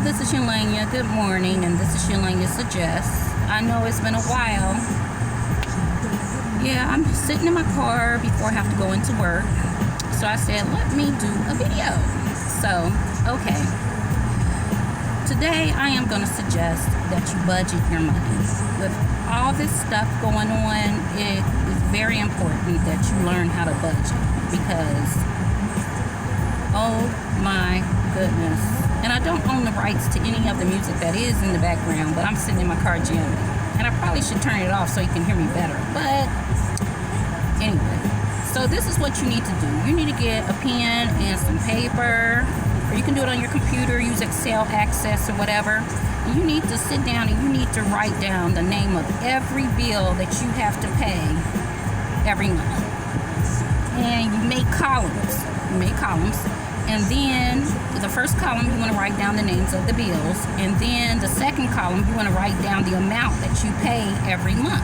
this is Eulainia. Good morning, and this is Eulainia Suggests. I know it's been a while. Yeah, I'm sitting in my car before I have to go into work. So I said, let me do a video. So, okay. Today, I am going to suggest that you budget your money. With all this stuff going on, it is very important that you learn how to budget. Because, oh my goodness. And I don't own the rights to any of the music that is in the background, but I'm sitting in my car jamming. And I probably should turn it off so you can hear me better. But anyway, so this is what you need to do. You need to get a pen and some paper, or you can do it on your computer, use Excel Access or whatever. And you need to sit down and you need to write down the name of every bill that you have to pay every month. And you make columns. And then the first column, you want to write down the names of the bills. And then the second column, you want to write down the amount that you pay every month.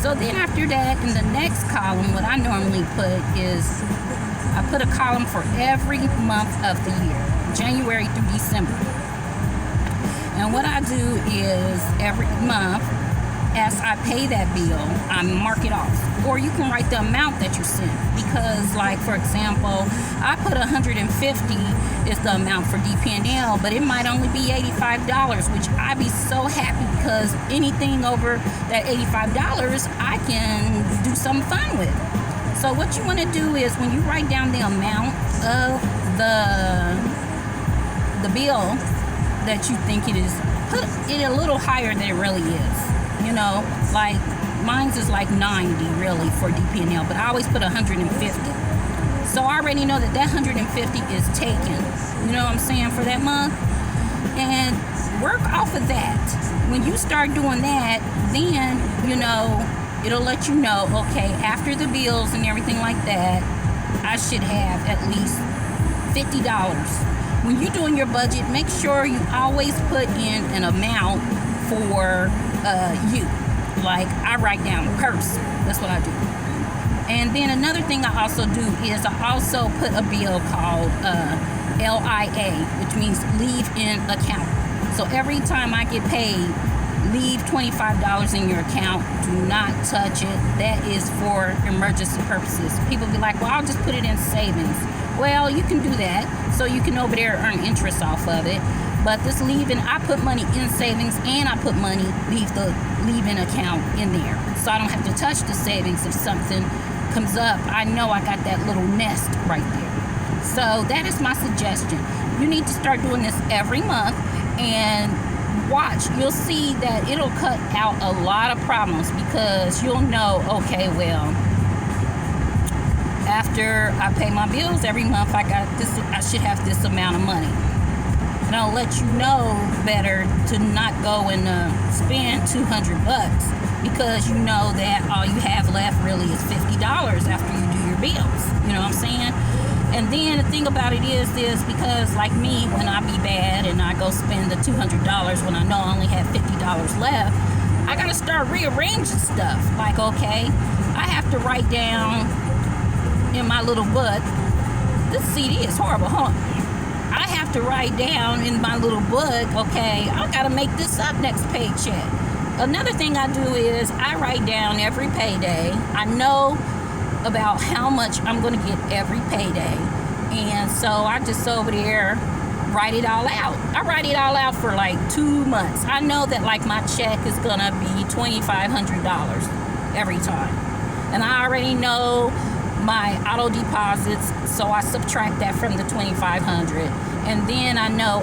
So then after that, in the next column, what I normally put is, I put a column for every month of the year, January through December. And what I do is every month, as I pay that bill, I mark it off. Or you can write the amount that you sent. Because, like, for example, I put $150 is the amount for DP&L, but it might only be $85, which I'd be so happy because anything over that $85, I can do something fun with. So what you want to do is when you write down the amount of the bill that you think it is, put it a little higher than it really is. You know, like mine's is like 90 really for DP&L, but I always put 150. So I already know that 150 is taken, you know what I'm saying, for that month. And work off of that. When you start doing that, then, you know, it'll let you know, okay, after the bills and everything like that, I should have at least $50. When you're doing your budget, make sure you always put in an amount for you. Like, I write down purse. That's what I do. And then another thing I also do is I also put a bill called LIA, which means leave in account. So every time I get paid, leave $25 in your account. Do not touch it. That is for emergency purposes. People be like, well, I'll just put it in savings. Well, you can do that, so you can over there earn interest off of it. But this leaving, I put money in savings and I put money, leave-in account in there. So I don't have to touch the savings if something comes up. I know I got that little nest right there. So that is my suggestion. You need to start doing this every month and watch. You'll see that it'll cut out a lot of problems because you'll know, okay, well, after I pay my bills every month, I should have this amount of money. And I'll let you know better to not go and spend $200 because you know that all you have left really is $50 after you do your bills. You know what I'm saying? And then the thing about it is this, because like me, when I be bad and I go spend the $200 when I know I only have $50 left, I got to start rearranging stuff. Like, okay, I have to write down in my little book. This CD is horrible. Hold on. I have to write down in my little book, okay, I got to make this up next paycheck. Another thing I do is I write down every payday. I know about how much I'm going to get every payday. And so I just over there write it all out. I write it all out for like 2 months. I know that like my check is going to be $2,500 every time. And I already know my auto deposits, so I subtract that from the $2,500, and then I know,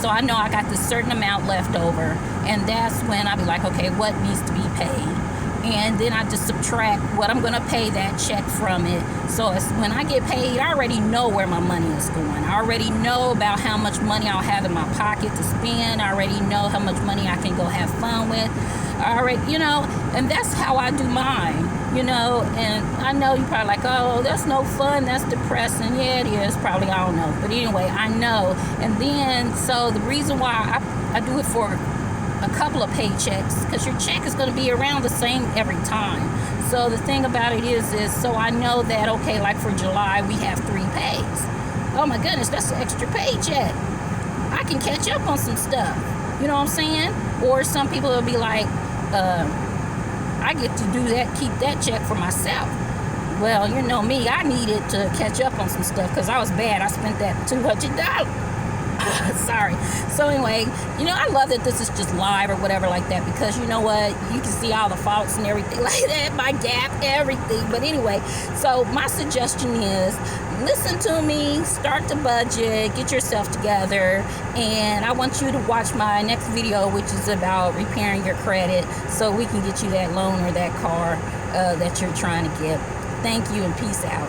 so I know I got this certain amount left over, and that's when I be like, okay, what needs to be paid? And then I just subtract what I'm gonna pay that check from it. So when I get paid, I already know where my money is going. I already know about how much money I'll have in my pocket to spend. I already know how much money I can go have fun with. I already, you know, and that's how I do mine. You know, and I know you're probably like, oh, that's no fun, that's depressing. Yeah, it is, probably, I don't know. But anyway, I know. And then, so the reason why I do it for a couple of paychecks, because your check is going to be around the same every time. So the thing about it is so I know that, okay, like for July, we have 3 pays. Oh my goodness, that's an extra paycheck. I can catch up on some stuff. You know what I'm saying? Or some people will be like, I get to do that, keep that check for myself. Well, you know me, I needed to catch up on some stuff because I was bad. I spent that $200. Sorry. So anyway, you know, I love that this is just live or whatever like that, because you know what, you can see all the faults and everything like that, my gap, everything. But anyway, so my suggestion is listen to me, start to budget, get yourself together, and I want you to watch my next video, which is about repairing your credit so we can get you that loan or that car that you're trying to get. Thank you and peace out.